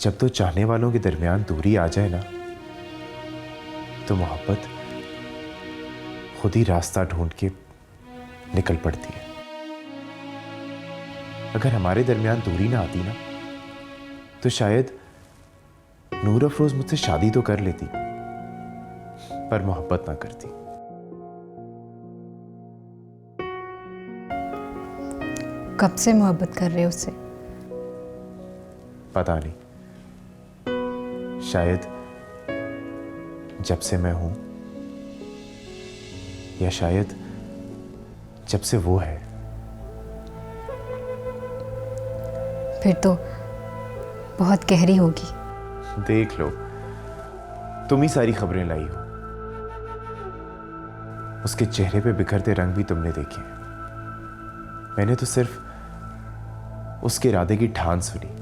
जब तो चाहने वालों के दरमियान दूरी आ जाए ना, तो मोहब्बत खुद ही रास्ता ढूंढ के निकल पड़ती है। अगर हमारे दरमियान दूरी ना आती ना, तो शायद नूर अफरोज मुझसे शादी तो कर लेती, पर मोहब्बत ना करती। कब से मोहब्बत कर रहे हो उससे? पता नहीं, शायद जब से मैं हूं, या शायद जब से वो है। फिर तो बहुत गहरी होगी। देख लो, तुम ही सारी खबरें लाई हो। उसके चेहरे पे बिखरते रंग भी तुमने देखे। मैंने तो सिर्फ उसके इरादे की ठान सुनी।